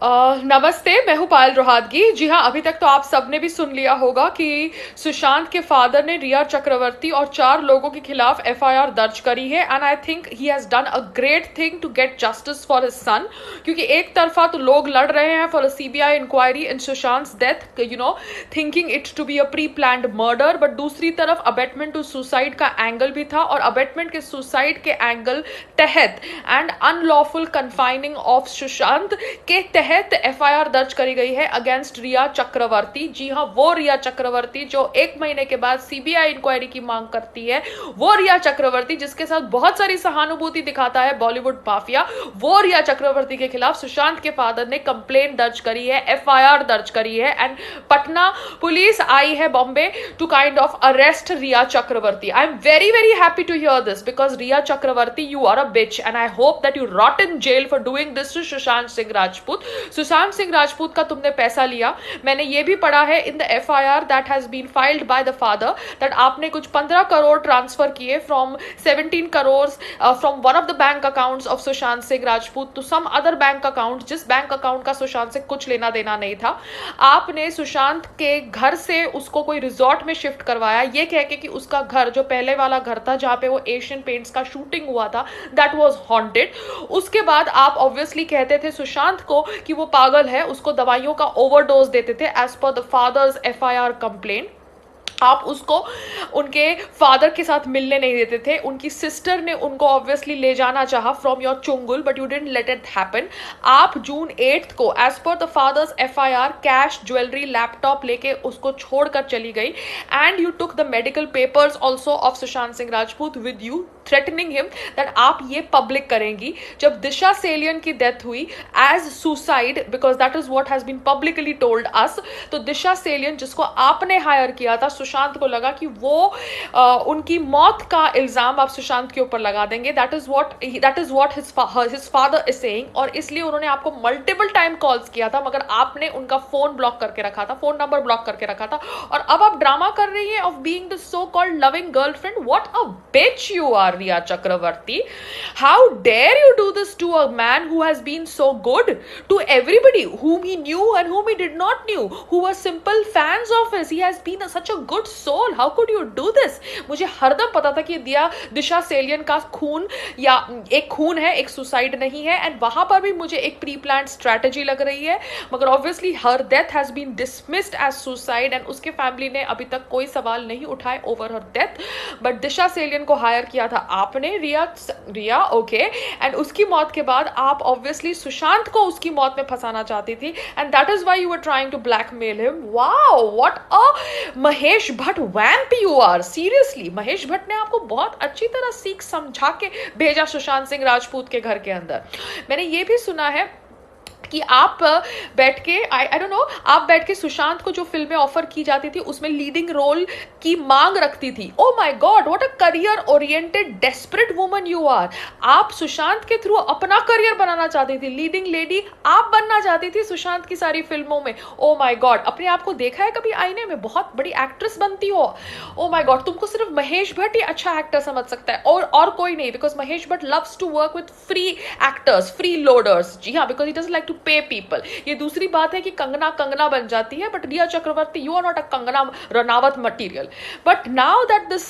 नमस्ते, मैं हूँ पायल रोहातगी। जी हाँ, अभी तक तो आप सबने भी सुन लिया होगा कि सुशांत के फादर ने रिया चक्रवर्ती और 4 लोगों के खिलाफ एफआईआर दर्ज करी है। And I think he has done a great thing to get justice for his son, क्योंकि एक तरफा तो लोग लड़ रहे हैं for a CBI inquiry in Sushant death, thinking it to be a pre planned murder, but दूसरी तरफ अबेटमेंट टू सुसाइड का एंगल भी था, और अबेटमेंट के सुसाइड के एंगल तहत and unlawful confining of Sushant के तहत एफआईआर दर्ज करी गई है अगेंस्ट रिया चक्रवर्ती। जी हाँ, वो रिया चक्रवर्ती जो 1 महीने के बाद सीबीआई इंक्वायरी की मांग करती है, वो रिया चक्रवर्ती जिसके साथ बहुत सारी सहानुभूति दिखाता है बॉलीवुड माफिया, वो रिया चक्रवर्ती के खिलाफ सुशांत के फादर ने कंप्लेंट दर्ज करी है, एफआईआर दर्ज करी है। एंड पटना पुलिस आई है Bombay to kind of arrest Rhea Chakraborty. I am very very happy to hear this because Rhea Chakraborty, you are a bitch and I hope that you rot in jail for doing this to Sushant Singh Rajput. Sushant Singh Rajput का तुमने पैसा लिया। मैंने ये भी पढ़ा है in the FIR that has been filed by the father that आपने कुछ 15 करोड़ ट्रांसफर किए from 17 crore from one of the bank accounts of Sushant Singh Rajput to some other bank account, जिस बैंक अकाउंट का सुशांत से कुछ लेना देना नहीं था। आपने सुशांत के घर से उसको कोई रिजॉर्ट में शिफ्ट करवाया, ये कह के कि उसका घर जो पहले वाला घर था जहां पे वो एशियन पेंट्स का शूटिंग हुआ था, दैट वाज हॉन्टेड। उसके बाद आप ऑब्वियसली कहते थे सुशांत को कि वो पागल है, उसको दवाइयों का ओवरडोज देते थे as per the father's FIR complaint. आप उसको उनके फादर के साथ मिलने नहीं देते थे। उनकी सिस्टर ने उनको ऑब्वियसली ले जाना चाहा फ्रॉम योर चुंगुल, but you didn't let it happen. आप जून 8 को as per the father's FIR cash, jewellery, laptop लेके उसको छोड़कर चली गई and you took the medical papers also of Sushant Singh Rajput with you, threatening him that आप ये पब्लिक करेंगी। जब दिशा सेलियन की डेथ हुई as suicide, because that is what has been publicly told us, तो दिशा सेलियन जिसको आपने हायर किया था, सुशांत को लगा कि वो उनकी मौत का इल्जाम आप सुशांत के ऊपर लगा देंगे। That is what his father is saying, और इसलिए उन्होंने आपको मल्टीपल टाइम कॉल्स किया था, मगर आपने उनका फोन ब्लॉक करके रखा था, फोन नंबर ब्लॉक करके रखा था। और अब आप ड्रामा कर रही है of being the so called loving girlfriend. What a bitch you are, Riya Chakravarti. How dare you do this to a man who has been so good to everybody, whom he knew and whom he did not knew, who were simple fans of his. He has been such a good soul. How could you do this? मुझे हरदम पता था कि दिशा सेलियन का खून या एक खून है, एक सुसाइड नहीं है, एंड वहां पर भी मुझे एक प्री प्लान स्ट्रैटेजी लग रही है, मगर obviously her death has been dismissed as suicide and उसके फैमिली ने अभी तक कोई सवाल नहीं उठाए over her death. But Disha Salian को हायर किया था आपने, रिया ओके, एंड उसकी मौत के बाद आप ऑब्वियसली सुशांत को उसकी मौत में फंसाना चाहती थी, and that is why you were trying to blackmail him. Wow, what a Mahesh Bhatt vamp you are. Seriously, Mahesh Bhatt ने आपको बहुत अच्छी तरह सीख समझा के भेजा सुशांत सिंह राजपूत के घर के अंदर। मैंने ये भी सुना है कि आप बैठ के आई डोंट नो, आप बैठ के सुशांत को जो फिल्में ऑफर की जाती थी उसमें लीडिंग रोल की मांग रखती थी। Oh my God, what a career oriented desperate woman you are. आप सुशांत के थ्रू अपना करियर बनाना चाहती थी, लीडिंग लेडी आप बनना चाहती थी सुशांत की सारी फिल्मों में। ओ माय गॉड, अपने आप को देखा है कभी आईने में? बहुत बड़ी एक्ट्रेस बनती हो। ओ माय गॉड, तुमको सिर्फ महेश भट्ट ही अच्छा एक्टर समझ सकता है और कोई नहीं, because Mahesh Bhatt loves to work with free actors, free loaders. जी हाँ, because he doesn't like to pay people. ये दूसरी बात है कि कंगना बन जाती है, but Rhea Chakraborty, you are not a Kangana Ranaut material. But now that this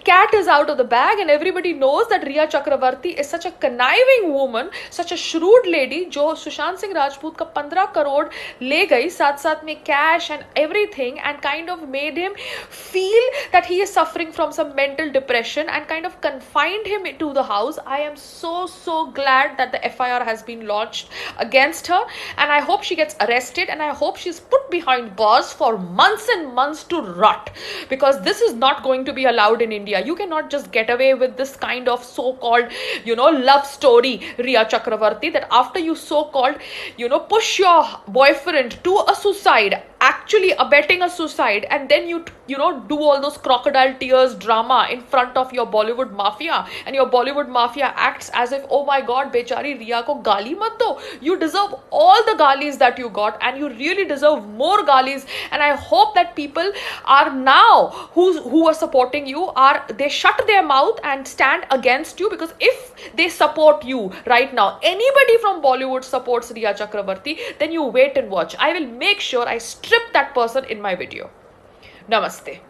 cat is out of the bag and everybody knows that Rhea Chakraborty is such a conniving woman, such a shrewd lady, जो सुशांत सिंह राजपूत का 15 करोड़ ले गई, साथ साथ में cash and everything, and kind of made him feel that he is suffering from some mental depression and kind of confined him to the house. I am so glad that the FIR has been launched against her, and I hope she gets arrested, and I hope she's put behind bars for months and months to rot, because this is not going to be allowed in India. You cannot just get away with this kind of so-called, love story, Riya Chakravarti, that after you so-called, push your boyfriend to a suicide, actually abetting a suicide, and then you know, do all those crocodile tears drama in front of your Bollywood mafia, and your Bollywood mafia acts as if, oh my god, bechari Riya ko gali mat do. You deserve all the galis that you got, and you really deserve more galis. And I hope that people are now who are supporting you, are they shut their mouth and stand against you, because if they support you right now, anybody from Bollywood supports Riya Chakravarti, then you wait and watch. I will make sure I strip that person in my video. Namaste.